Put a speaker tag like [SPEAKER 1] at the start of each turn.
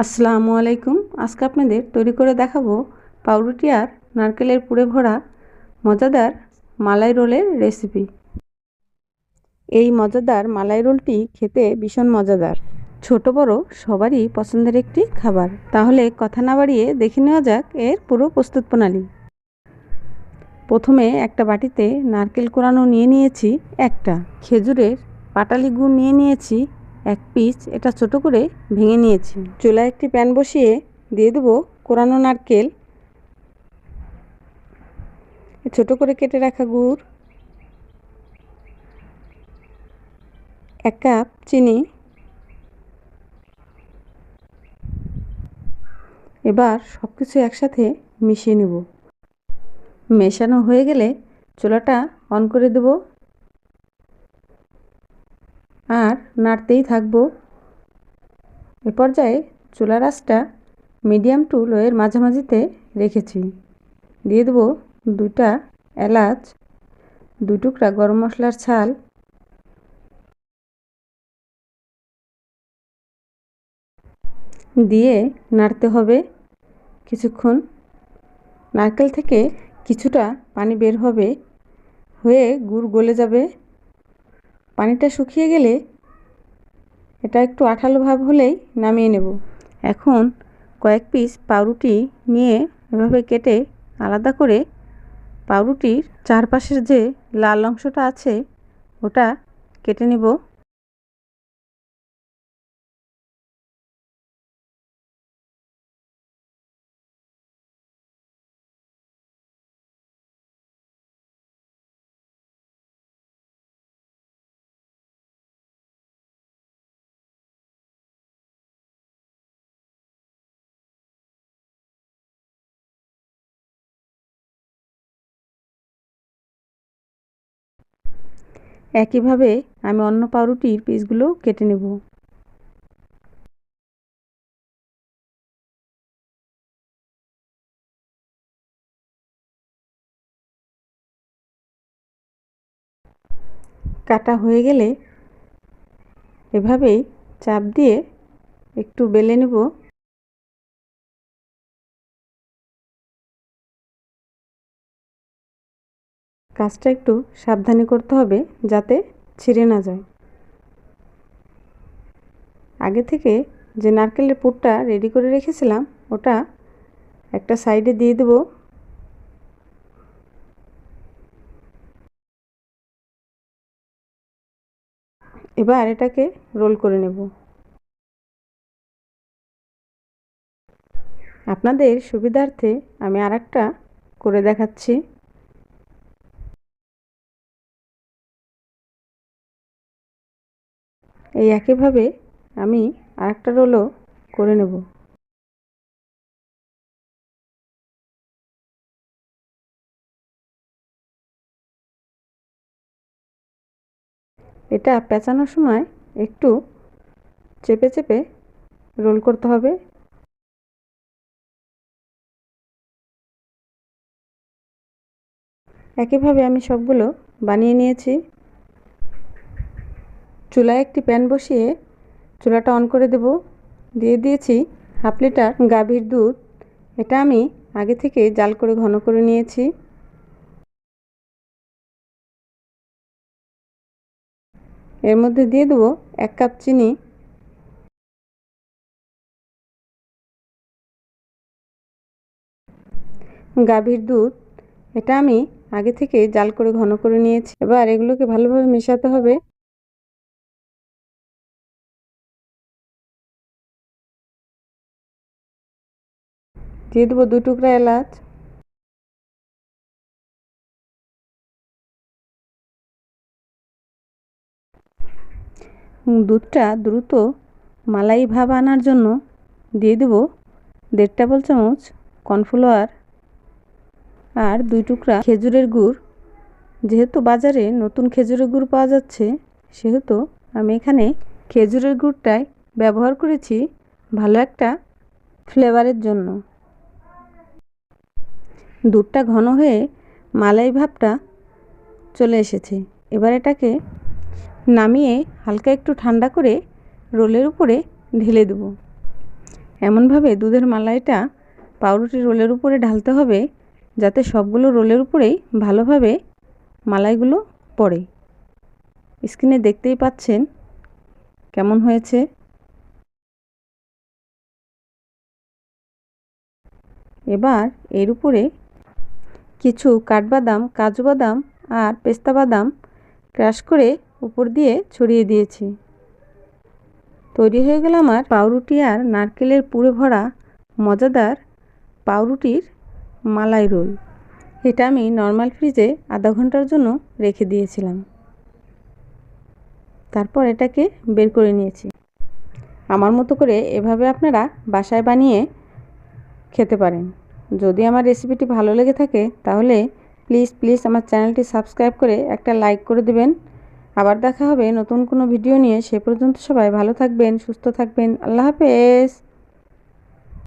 [SPEAKER 1] আসসালামু আলাইকুম। আজকে আপনাদের তৈরি করে দেখাবো পাউরুটি আর নারকেলের পুরে ভরা মজাদার মালাই রোলের রেসিপি। এই মজাদার মালাই রোলটি খেতে ভীষণ মজাদার, ছোট বড় সবারই পছন্দের একটি খাবার। তাহলে কথা না বাড়িয়ে দেখে নেওয়া যাক এর পুরো প্রস্তুত প্রণালী। প্রথমে একটা বাটিতে নারকেল কোরানো নিয়ে নিয়েছি, একটা খেজুরের পাটালি গুড় নিয়ে নিয়েছি, এক পিস, এটা ছোট করে ভেঙে নিয়েছি। চুলায় একটি প্যান বসিয়ে দিয়ে দেবো কোরানো নারকেল, ছোট করে কেটে রাখা গুড়, এক কাপ চিনি। এবার সব কিছু একসাথে মিশিয়ে নেব। মেশানো হয়ে গেলে চুলাটা অন করে দেব আর নাড়তেই থাকবো। এ পর্যায়ে চুলার আঁচটা মিডিয়াম টু লোয়ের মাঝামাঝিতে রেখেছি। দিয়ে দেবো 2টা এলাচ, 2 টুকরা গরম মশলার ছাল, দিয়ে নাড়তে হবে কিছুক্ষণ। নারকেল থেকে কিছুটা পানি বের হবে, হয়ে গুড় গলে যাবে। পানিটা শুকিয়ে গেলে এটা একটু আঠালো ভাব হলেই নামিয়ে নেব। এখন কয়েক পিস পাউরুটি নিয়ে এভাবে কেটে আলাদা করে পাউরুটির চারপাশের যে লাল অংশটা আছে ওটা কেটে নেব। একইভাবে আমি অন্য পাউরুটির পিসগুলো কেটে নেব। কাটা হয়ে গেলে এভাবেই চাপ দিয়ে একটু বেলে নেব। কাজটা একটু সাবধানে করতে হবে যাতে ছিঁড়ে না যায়। আগে থেকে যে নারকেলের পুরটা রেডি করে রেখেছিলাম ওটা একটা সাইডে দিয়ে দেব। এবার এটাকে রোল করে নেব। আপনাদের সুবিধার্থে আমি আরেকটা করে দেখাচ্ছি। এই একইভাবে আমি আরেকটা রোলও করে নেব। এটা পেঁচানোর সময় একটু চেপে চেপে রোল করতে হবে। একইভাবে আমি সবগুলো বানিয়ে নিয়েছি। চুলায় একটি প্যান বসিয়ে চুলাটা অন করে দেব। দিয়ে দিয়েছি হাফ লিটার গাভীর দুধ, এটা আমি আগে থেকে জাল করে ঘন করে নিয়েছি। এর মধ্যে দিয়ে দেবো 1 কাপ চিনি, গাভীর দুধ, এটা আমি আগে থেকে জাল করে ঘন করে নিয়েছি। এবার এগুলোকে ভালোভাবে মেশাতে হবে। দিয়ে দেবো 2 টুকরা এলাচ, দুধটা দ্রুত মালাই ভাব আনার জন্য দিয়ে দেবো 1.5 টেবিল চামচ কর্নফ্লাওয়ার আর 2 টুকরা খেজুরের গুড়। যেহেতু বাজারে নতুন খেজুরের গুড় পাওয়া যাচ্ছে সেহেতু আমি এখানে খেজুরের গুড়টাই ব্যবহার করেছি ভালো একটা ফ্লেভারের জন্য। দুধটা ঘন হয়ে মালাই ভাবটা চলে এসেছে। এবার এটাকে নামিয়ে হালকা একটু ঠান্ডা করে রোলের উপরে ঢেলে দেব। এমনভাবে দুধের মালাইটা পাউরুটির রোলের উপরে ঢালতে হবে যাতে সবগুলো রোলের উপরেই ভালোভাবে মালাইগুলো পড়ে। স্ক্রিনে দেখতেই পাচ্ছেন কেমন হয়েছে। এবার এর উপরে কিছু কাঠবাদাম, কাজু বাদাম আর পেস্তা বাদাম ক্রাশ করে উপর দিয়ে ছড়িয়ে দিয়েছি। তৈরি হয়ে গেল আমার পাউরুটি আর নারকেলের পুরে ভরা মজাদার পাউরুটির মালাই রোল। এটা আমি নর্মাল ফ্রিজে আধা ঘন্টার জন্য রেখে দিয়েছিলাম। তারপর এটাকে বের করে নিয়েছি। আমার মতো করে এভাবে আপনারা বাসায় বানিয়ে খেতে পারেন। যদি আমার রেসিপিটি ভালো লেগে থাকে তাহলে প্লিজ আমার চ্যানেলটি সাবস্ক্রাইব করে একটা লাইক করে দেবেন। আবার দেখা হবে নতুন কোনো ভিডিও নিয়ে। সে পর্যন্ত সবাই ভালো থাকবেন, সুস্থ থাকবেন। আল্লাহ হাফেজ।